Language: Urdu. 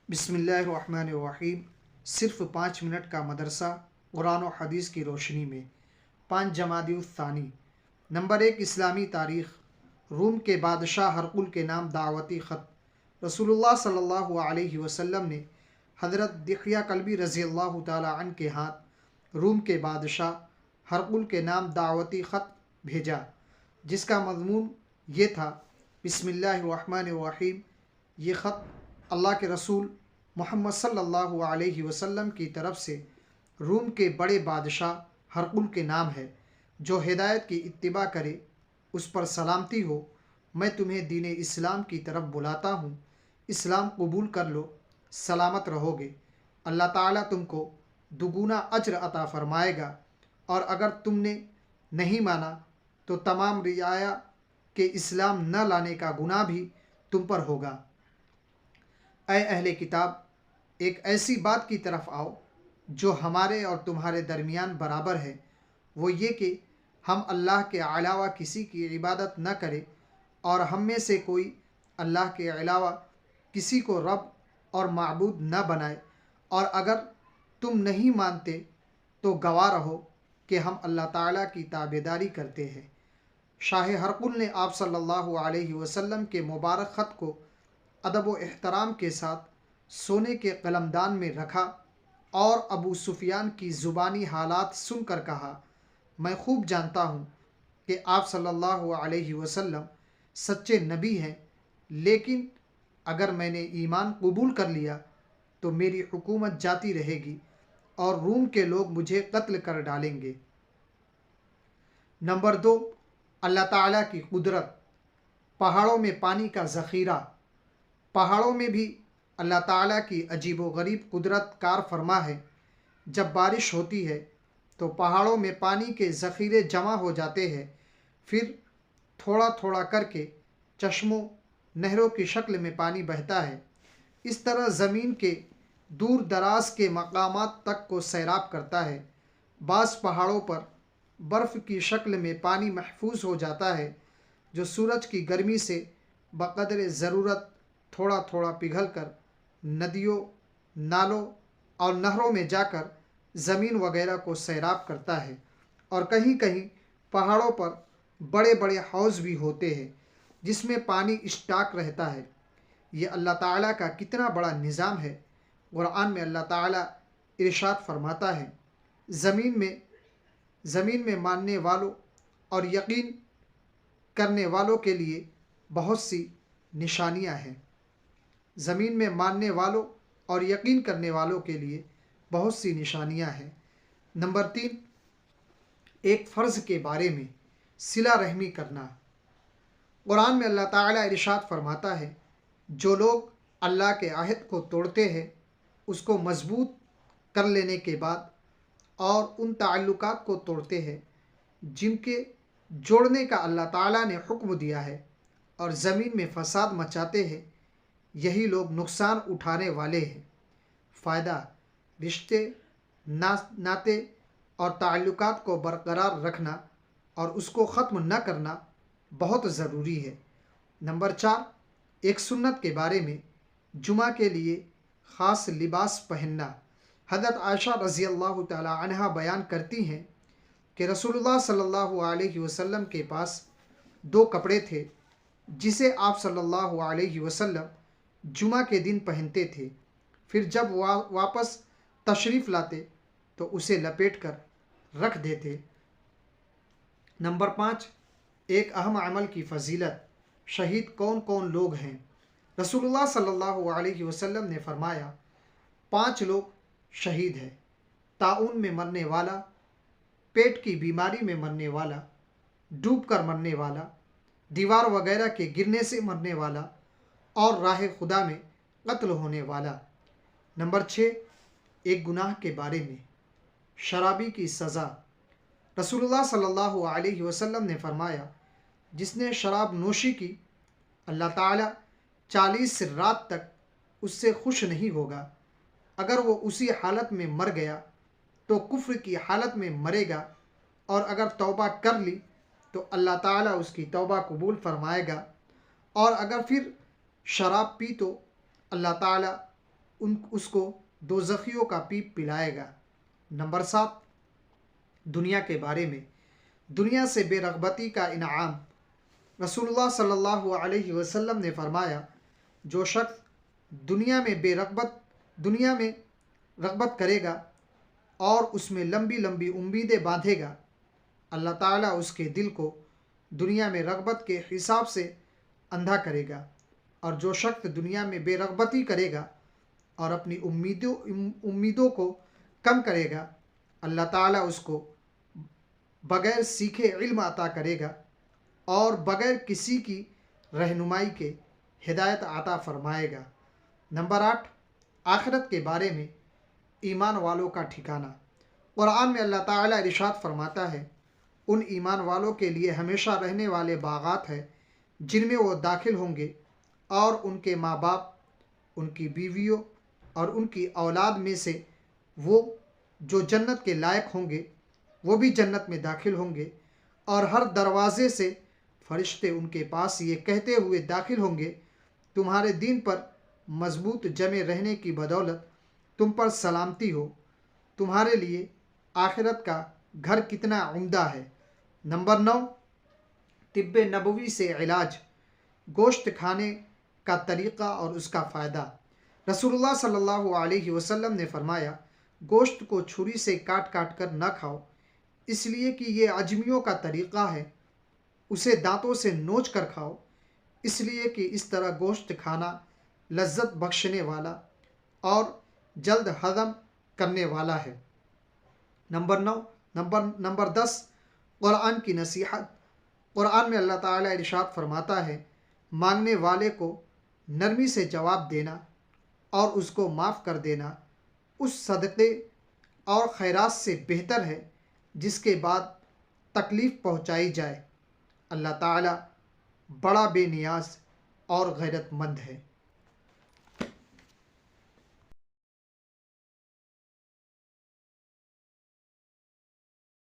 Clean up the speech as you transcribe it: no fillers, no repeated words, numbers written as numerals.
بسم اللہ الرحمن الرحیم۔ صرف 5 منٹ کا مدرسہ قرآن و حدیث کی روشنی میں 5 جمادی الثانی۔ نمبر 1، اسلامی تاریخ۔ روم کے بادشاہ ہرقل کے نام دعوتی خط۔ رسول اللہ صلی اللہ علیہ وسلم نے حضرت دحیہ کلبی رضی اللہ تعالی عنہ کے ہاتھ روم کے بادشاہ ہرقل کے نام دعوتی خط بھیجا، جس کا مضمون یہ تھا: بسم اللہ الرحمن الرحیم۔ یہ خط اللہ کے رسول محمد صلی اللہ علیہ وسلم کی طرف سے روم کے بڑے بادشاہ ہرقل کے نام ہے۔ جو ہدایت کی اتباع کرے اس پر سلامتی ہو۔ میں تمہیں دین اسلام کی طرف بلاتا ہوں، اسلام قبول کر لو، سلامت رہو گے۔ اللہ تعالیٰ تم کو دگنا اجر عطا فرمائے گا، اور اگر تم نے نہیں مانا تو تمام رعایا کے اسلام نہ لانے کا گناہ بھی تم پر ہوگا۔ اے اہل کتاب، ایک ایسی بات کی طرف آؤ جو ہمارے اور تمہارے درمیان برابر ہے، وہ یہ کہ ہم اللہ کے علاوہ کسی کی عبادت نہ کریں، اور ہم میں سے کوئی اللہ کے علاوہ کسی کو رب اور معبود نہ بنائے۔ اور اگر تم نہیں مانتے تو گواہ رہو کہ ہم اللہ تعالیٰ کی تابعداری کرتے ہیں۔ شاہ ہرقل نے آپ صلی اللہ علیہ وسلم کے مبارک خط کو ادب و احترام کے ساتھ سونے کے قلمدان میں رکھا اور ابو سفیان کی زبانی حالات سن کر کہا: میں خوب جانتا ہوں کہ آپ صلی اللہ علیہ وسلم سچے نبی ہیں، لیکن اگر میں نے ایمان قبول کر لیا تو میری حکومت جاتی رہے گی اور روم کے لوگ مجھے قتل کر ڈالیں گے۔ نمبر 2، اللہ تعالیٰ کی قدرت۔ پہاڑوں میں پانی کا ذخیرہ۔ پہاڑوں میں بھی اللہ تعالیٰ کی عجیب و غریب قدرت کار فرما ہے۔ جب بارش ہوتی ہے تو پہاڑوں میں پانی کے ذخیرے جمع ہو جاتے ہیں، پھر تھوڑا تھوڑا کر کے چشموں، نہروں کی شکل میں پانی بہتا ہے۔ اس طرح زمین کے دور دراز کے مقامات تک کو سیراب کرتا ہے۔ بعض پہاڑوں پر برف کی شکل میں پانی محفوظ ہو جاتا ہے، جو سورج کی گرمی سے بقدر ضرورت تھوڑا تھوڑا پگھل کر ندیوں، نالوں اور نہروں میں جا کر زمین وغیرہ کو سیراب کرتا ہے۔ اور کہیں کہیں پہاڑوں پر بڑے بڑے حوض بھی ہوتے ہیں جس میں پانی اسٹاک رہتا ہے۔ یہ اللہ تعالیٰ کا کتنا بڑا نظام ہے۔ قرآن میں اللہ تعالیٰ ارشاد فرماتا ہے: زمین میں ماننے والوں اور یقین کرنے والوں کے لیے بہت سی نشانیاں ہیں۔ زمین میں ماننے والوں اور یقین کرنے والوں کے لیے بہت سی نشانیاں ہیں۔ نمبر 3، ایک فرض کے بارے میں صلہ رحمی کرنا۔ قرآن میں اللہ تعالیٰ ارشاد فرماتا ہے: جو لوگ اللہ کے عہد کو توڑتے ہیں، اس کو مضبوط کر لینے کے بعد، اور ان تعلقات کو توڑتے ہیں جن کے جوڑنے کا اللہ تعالیٰ نے حکم دیا ہے، اور زمین میں فساد مچاتے ہیں، یہی لوگ نقصان اٹھانے والے ہیں۔ فائدہ: رشتے، ناطے اور تعلقات کو برقرار رکھنا اور اس کو ختم نہ کرنا بہت ضروری ہے۔ نمبر 4، ایک سنت کے بارے میں جمعہ کے لیے خاص لباس پہننا۔ حضرت عائشہ رضی اللہ تعالی عنہا بیان کرتی ہیں کہ رسول اللہ صلی اللہ علیہ وسلم کے پاس 2 کپڑے تھے جسے آپ صلی اللہ علیہ وسلم جمعہ کے دن پہنتے تھے، پھر جب واپس تشریف لاتے تو اسے لپیٹ کر رکھ دیتے۔ نمبر 5، ایک اہم عمل کی فضیلت۔ شہید کون کون لوگ ہیں؟ رسول اللہ صلی اللہ علیہ وسلم نے فرمایا: 5 لوگ شہید ہیں: طاعون میں مرنے والا، پیٹ کی بیماری میں مرنے والا، ڈوب کر مرنے والا، دیوار وغیرہ کے گرنے سے مرنے والا، اور راہ خدا میں قتل ہونے والا۔ نمبر 6، ایک گناہ کے بارے میں شرابی کی سزا۔ رسول اللہ صلی اللہ علیہ وسلم نے فرمایا: جس نے شراب نوشی کی، اللہ تعالیٰ 40 رات تک اس سے خوش نہیں ہوگا۔ اگر وہ اسی حالت میں مر گیا تو کفر کی حالت میں مرے گا، اور اگر توبہ کر لی تو اللہ تعالیٰ اس کی توبہ قبول فرمائے گا، اور اگر پھر شراب پی تو اللہ تعالیٰ اس کو دوزخیوں کا پیپ پلائے گا۔ نمبر 7، دنیا کے بارے میں۔ دنیا سے بے رغبتی کا انعام۔ رسول اللہ صلی اللہ علیہ وسلم نے فرمایا، جو شخص دنیا میں رغبت کرے گا اور اس میں لمبی لمبی امیدیں باندھے گا، اللہ تعالیٰ اس کے دل کو دنیا میں رغبت کے حساب سے اندھا کرے گا، اور جو شخص دنیا میں بے رغبتی کرے گا اور اپنی امیدوں کو کم کرے گا، اللہ تعالیٰ اس کو بغیر سیکھے علم عطا کرے گا اور بغیر کسی کی رہنمائی کے ہدایت عطا فرمائے گا۔ نمبر 8، آخرت کے بارے میں ایمان والوں کا ٹھکانہ۔ قرآن میں اللہ تعالیٰ ارشاد فرماتا ہے، ان ایمان والوں کے لیے ہمیشہ رہنے والے باغات ہیں جن میں وہ داخل ہوں گے، اور ان کے ماں باپ، ان کی بیویوں اور ان کی اولاد میں سے وہ جو جنت کے لائق ہوں گے وہ بھی جنت میں داخل ہوں گے، اور ہر دروازے سے فرشتے ان کے پاس یہ کہتے ہوئے داخل ہوں گے، تمہارے دین پر مضبوط جمے رہنے کی بدولت تم پر سلامتی ہو، تمہارے لیے آخرت کا گھر کتنا عمدہ ہے۔ نمبر 9، طب نبوی سے علاج۔ گوشت کھانے کا طریقہ اور اس کا فائدہ۔ رسول اللہ صلی اللہ علیہ وسلم نے فرمایا، گوشت کو چھری سے کاٹ کاٹ کر نہ کھاؤ، اس لیے کہ یہ عجمیوں کا طریقہ ہے، اسے دانتوں سے نوچ کر کھاؤ، اس لیے کہ اس طرح گوشت کھانا لذت بخشنے والا اور جلد ہضم کرنے والا ہے۔ نمبر 10، قرآن کی نصیحت۔ قرآن میں اللہ تعالیٰ ارشاد فرماتا ہے، مانگنے والے کو نرمی سے جواب دینا اور اس کو معاف کر دینا اس صدقے اور خیرات سے بہتر ہے جس کے بعد تکلیف پہنچائی جائے۔ اللہ تعالیٰ بڑا بے نیاز اور غیرت مند ہے۔